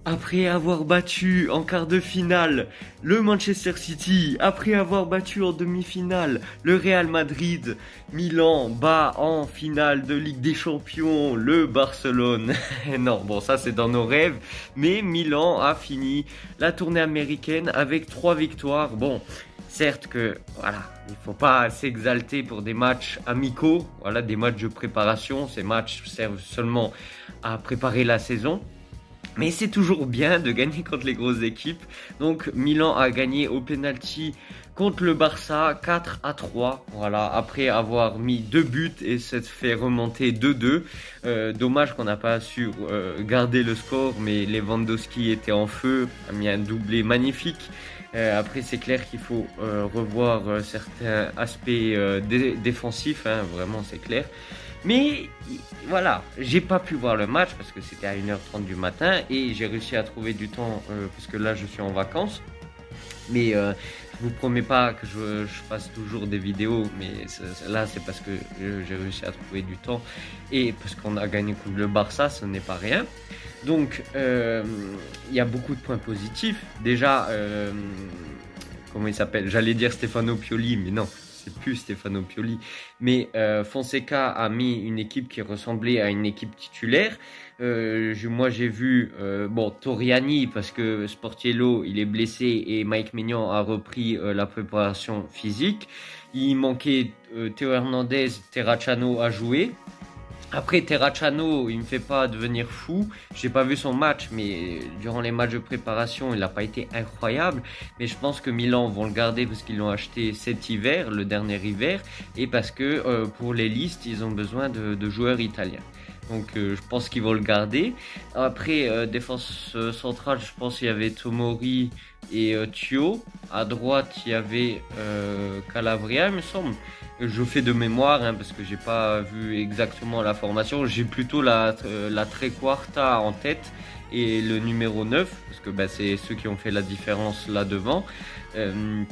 Après avoir battu en quart de finale le Manchester City, après avoir battu en demi-finale le Real Madrid, Milan bat en finale de Ligue des Champions le Barcelone. Non, bon ça c'est dans nos rêves, mais Milan a fini la tournée américaine avec 3 victoires. Bon, certes que voilà, il faut pas s'exalter pour des matchs amicaux, voilà, des matchs de préparation, ces matchs servent seulement à préparer la saison. Mais c'est toujours bien de gagner contre les grosses équipes. Donc Milan a gagné au penalty contre le Barça 4-3. Voilà, après avoir mis 2 buts et s'être fait remonter 2-2. Dommage qu'on n'a pas su garder le score, mais Lewandowski était en feu, a mis un doublé magnifique. Après c'est clair qu'il faut revoir certains aspects défensifs, hein, vraiment c'est clair. Mais voilà, j'ai pas pu voir le match parce que c'était à 1h30 du matin et j'ai réussi à trouver du temps parce que là je suis en vacances. Mais je vous promets pas que je fasse toujours des vidéos, mais là c'est parce que j'ai réussi à trouver du temps et parce qu'on a gagné contre le Barça, ce n'est pas rien. Donc il y a beaucoup de points positifs. Déjà, comment il s'appelle? J'allais dire Stefano Pioli, mais non. C'est plus Stefano Pioli, mais Fonseca a mis une équipe qui ressemblait à une équipe titulaire. Moi j'ai vu Torriani parce que Sportiello il est blessé et Mike Maignan a repris la préparation physique. Il manquait Théo Hernandez, Terracciano à jouer. Après Terracciano, il me fait pas devenir fou. J'ai pas vu son match, mais durant les matchs de préparation, il n'a pas été incroyable. Mais je pense que Milan vont le garder parce qu'ils l'ont acheté cet hiver, le dernier hiver, et parce que pour les listes, ils ont besoin de joueurs italiens. Donc je pense qu'ils vont le garder. Après défense centrale, je pense qu'il y avait Tomori et Thio. À droite, il y avait Calabria, il me semble. Je fais de mémoire hein, parce que j'ai pas vu exactement la formation. J'ai plutôt la Trequarta en tête et le numéro 9 parce que c'est ceux qui ont fait la différence là devant. Il me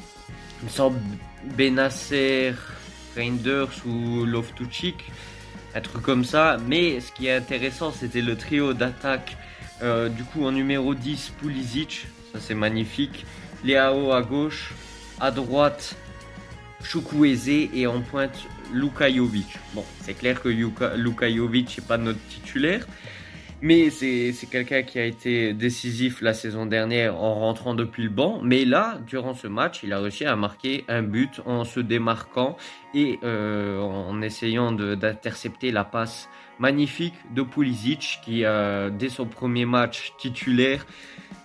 semble Benasser, Reinders ou Loftus-Cheek, un truc comme ça. Mais ce qui est intéressant, c'était le trio d'attaque. Du coup, en numéro 10, Pulisic, ça c'est magnifique. Leao à gauche, à droite, Chukwueze et en pointe Luka Jovic. Bon, c'est clair que Luka Jovic n'est pas notre titulaire, mais c'est quelqu'un qui a été décisif la saison dernière en rentrant depuis le banc. Mais là, durant ce match, il a réussi à marquer un but en se démarquant et en essayant d'intercepter la passe magnifique de Pulisic qui, dès son premier match titulaire,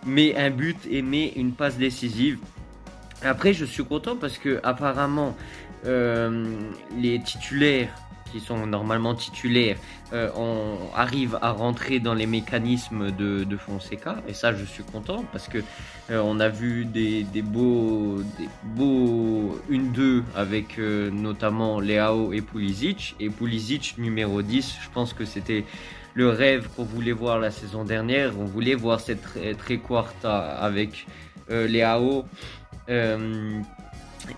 met un but et met une passe décisive. Après, je suis content parce que apparemment les titulaires qui sont normalement titulaires arrivent à rentrer dans les mécanismes de Fonseca et ça je suis content parce que on a vu des beaux 1-2 avec notamment Leao et Pulisic numéro 10. Je pense que c'était le rêve qu'on voulait voir la saison dernière. On voulait voir cette Trequarta avec Leao,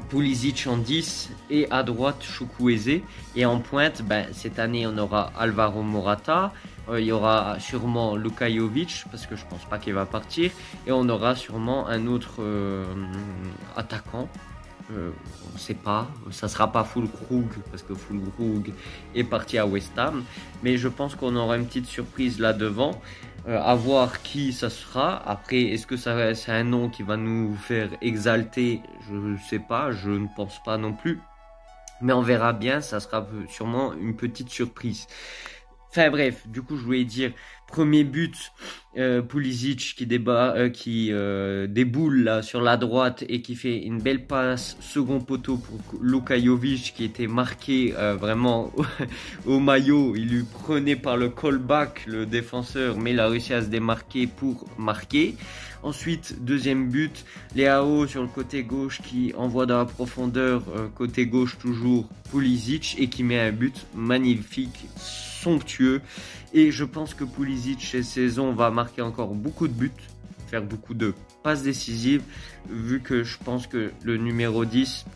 Pulisic en 10 et à droite Chukwueze et en pointe cette année on aura Alvaro Morata, il y aura sûrement Luka Jovic parce que je pense pas qu'il va partir et on aura sûrement un autre attaquant. On sait pas, ça sera pas Füllkrug parce que Füllkrug est parti à West Ham, mais je pense qu'on aura une petite surprise là devant. À voir qui ça sera. Après, est-ce que c'est un nom qui va nous faire exalter? Je ne sais pas, je ne pense pas non plus. Mais on verra bien, ça sera sûrement une petite surprise. Enfin bref, du coup je voulais dire, premier but, Pulisic qui déboule là sur la droite et qui fait une belle passe second poteau pour Luka Jovic qui était marqué vraiment au maillot. Il lui prenait par le callback le défenseur, mais il a réussi à se démarquer pour marquer. Ensuite, deuxième but, Leao sur le côté gauche qui envoie dans la profondeur, côté gauche toujours, Pulisic et qui met un but magnifique, somptueux. Et je pense que Pulisic cette saison va marquer encore beaucoup de buts, faire beaucoup de passes décisives, vu que je pense que le numéro 10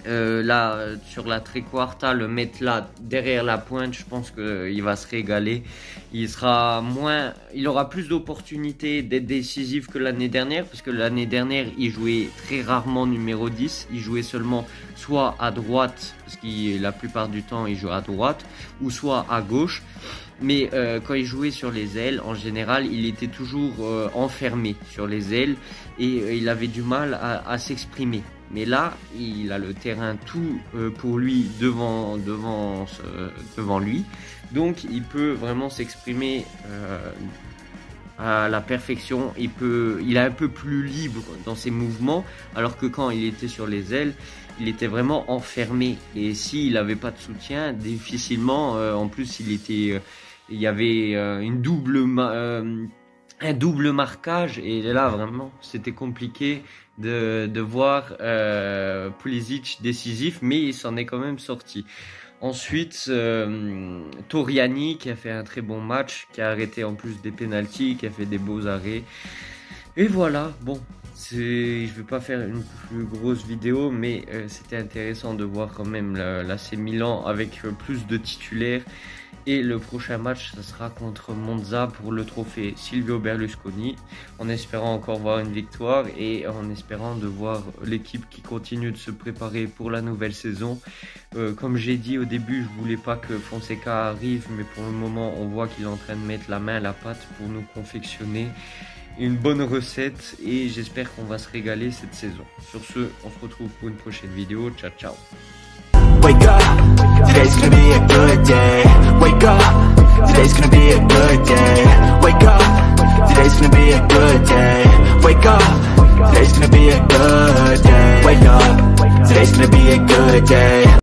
Là, sur la Trequarta, le mettre là derrière la pointe, je pense qu'il va se régaler. Il aura plus d'opportunités d'être décisif que l'année dernière, parce que l'année dernière, il jouait très rarement numéro 10. Il jouait seulement soit à droite, parce que la plupart du temps, il joue à droite, ou soit à gauche. Mais quand il jouait sur les ailes, en général, il était toujours enfermé sur les ailes et il avait du mal à s'exprimer. Mais là, il a le terrain tout pour lui devant lui. Donc, il peut vraiment s'exprimer à la perfection. Il est un peu plus libre dans ses mouvements, alors que quand il était sur les ailes, il était vraiment enfermé. Et s'il n'avait pas de soutien, difficilement, en plus, il y avait un double marquage, et là vraiment c'était compliqué de voir Pulisic décisif, mais il s'en est quand même sorti. Ensuite, Toriani qui a fait un très bon match, qui a arrêté en plus des pénaltys, qui a fait des beaux arrêts. Et voilà, bon, je vais pas faire une plus grosse vidéo, mais c'était intéressant de voir quand même l'AC Milan avec plus de titulaires. Et le prochain match, ça sera contre Monza pour le trophée Silvio Berlusconi, en espérant encore voir une victoire et en espérant de voir l'équipe qui continue de se préparer pour la nouvelle saison. Comme j'ai dit au début, je voulais pas que Fonseca arrive, mais pour le moment, on voit qu'il est en train de mettre la main à la pâte pour nous confectionner une bonne recette, et j'espère qu'on va se régaler cette saison. Sur ce, on se retrouve pour une prochaine vidéo. Ciao, ciao. Wake up, today's gonna be a good day. Wake up, today's gonna be a good day. Wake up, today's gonna be a good day. Wake up, today's gonna be a good day. Wake up, today's gonna be a good day.